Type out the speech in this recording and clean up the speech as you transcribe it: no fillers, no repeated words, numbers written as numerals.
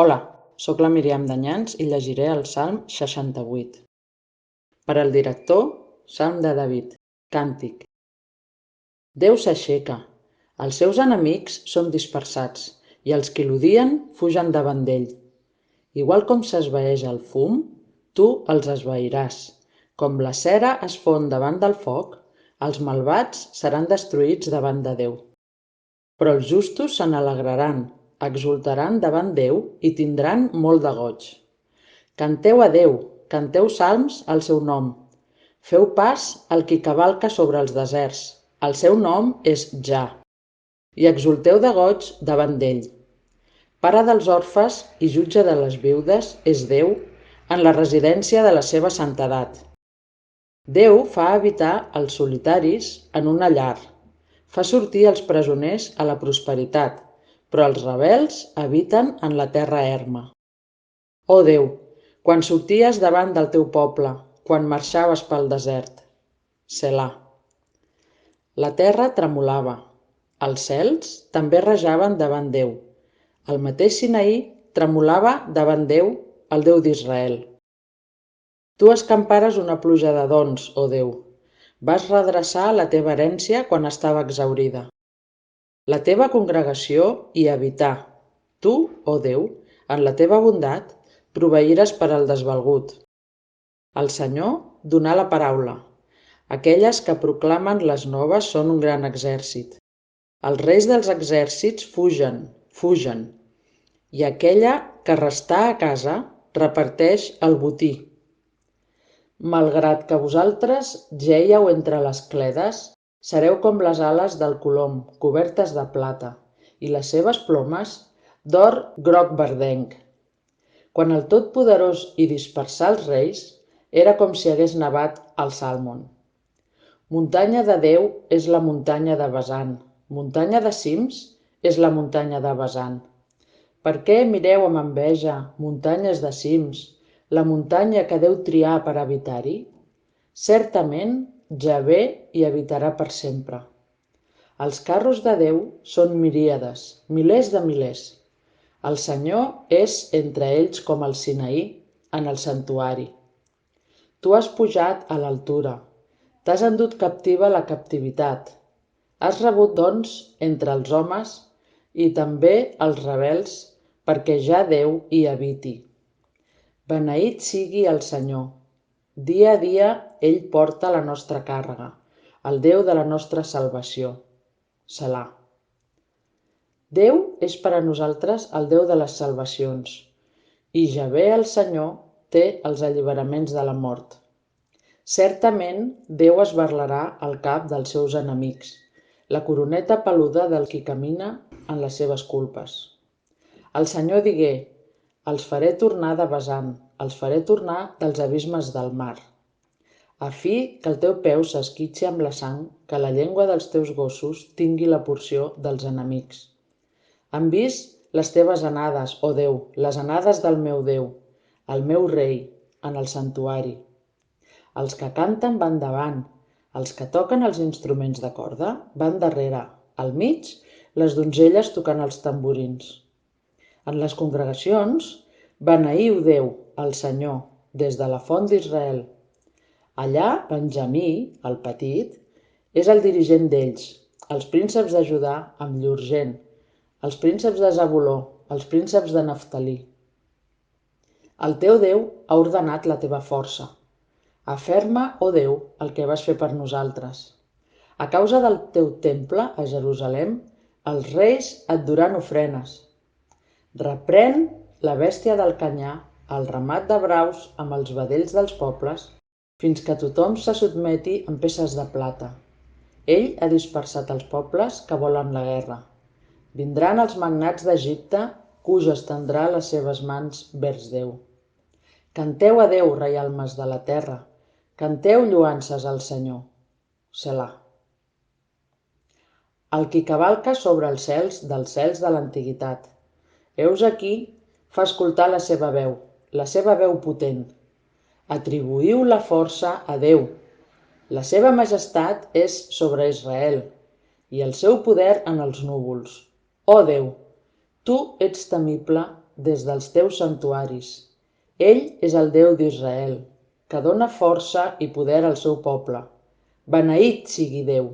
Hola, soc la Míriam Danyans i llegiré el Salm 68. Per al director, Salm de David, càntic. Déu s'aixeca, els seus enemics són dispersats i els qui l'odien fugen davant d'ell. Igual com s'esvaeix el fum, tu els esvairàs. Com la cera es fon davant del foc, els malvats seran destruïts davant de Déu. Però els justos se n'alegraran, exultaran davant Déu i tindran molt de goig. Canteu a Déu, canteu salms al seu nom. Feu pas al qui cavalca sobre els deserts. El seu nom és Ja. I exulteu de goig davant d'ell. Pare dels orfes i jutge de les viudes és Déu en la residència de la seva santedat. Déu fa habitar els solitaris en una llar. Fa sortir els presoners a la prosperitat, però els rebels habiten en la terra erma. Ó Déu, quan sorties davant del teu poble, quan marxaves pel desert. Selà. La terra tremolava. Els cels també rajaven davant Déu. El mateix Sinaí tremolava davant Déu, el Déu d'Israel. Tu escampares una pluja de dons, ó Déu. Vas redreçar la teva herència quan estava exhaurida. La teva congregació hi habità. Tu, ó Déu, en la teva bondat, proveïres per al desvalgut. El Senyor donà la paraula. Aquelles que proclamen les noves són un gran exèrcit. Els reis dels exèrcits fugen, fugen, i aquella que restà a casa reparteix el botí. Malgrat que vosaltres gèieu entre les cledes, sereu com les ales del colom, cobertes de plata, i les seves plomes d'or groc verdenc. Quan el Totpoderós hi dispersà els reis, era com si hagués nevat al Sàlmon. Muntanya de Déu és la muntanya de Basan, muntanya de cims és la muntanya de Basan. Per què mireu amb enveja, muntanyes de cims, la muntanya que Déu trià per habitar-hi? Certament, Javé hi habitarà per sempre. Els carros de Déu són miríades, milers de milers. El Senyor és entre ells com el Sinaí, en el santuari. Tu has pujat a l'altura, t'has endut captiva la captivitat. Has rebut dons entre els homes i també els rebels, perquè ja Déu hi habiti. Beneït sigui el Senyor. Dia a dia ell porta la nostra càrrega, el Déu de la nostra salvació. Selà. Déu és per a nosaltres el Déu de les salvacions, i Javé el Senyor té els alliberaments de la mort. Certament Déu esberlarà el cap dels seus enemics, la coroneta peluda del qui camina en les seves culpes. El Senyor digué: els faré tornar de Basan, els faré tornar dels abismes del mar, a fi que el teu peu s'esquitxi amb la sang, que la llengua dels teus gossos tingui la porció dels enemics. Han vist les teves anades, ó Déu, les anades del meu Déu, el meu rei, en el santuari. Els que canten van davant, els que toquen els instruments de corda van darrere, al mig, les donzelles tocant els tamborins. En les congregacions, beneïu Déu, el Senyor, des de la font d'Israel. Allà, Benjamí, el petit, és el dirigent d'ells, els prínceps de Judà amb llur gent, els prínceps de Zabuló, els prínceps de Naftalí. El teu Déu ha ordenat la teva força. Aferma, ó Déu, el que vas fer per nosaltres. A causa del teu temple, a Jerusalem, els reis et duran ofrenes. Reprèn la bèstia del canyar, el ramat de braus amb els vedells dels pobles, fins que tothom se sotmeti amb peces de plata. Ell ha dispersat els pobles que volen la guerra. Vindran els magnats d'Egipte, Cuix estendrà les seves mans vers Déu. Canteu a Déu, reialmes de la terra, canteu lloances al Senyor. Selà. El qui cavalca sobre els cels dels cels de l'antiguitat. Heus aquí, fa escoltar la seva veu potent. Atribuïu la força a Déu. La seva majestat és sobre Israel, i el seu poder en els núvols. Ó Déu, tu ets temible des dels teus santuaris. Ell és el Déu d'Israel, que dóna força i poder al seu poble. Beneït sigui Déu!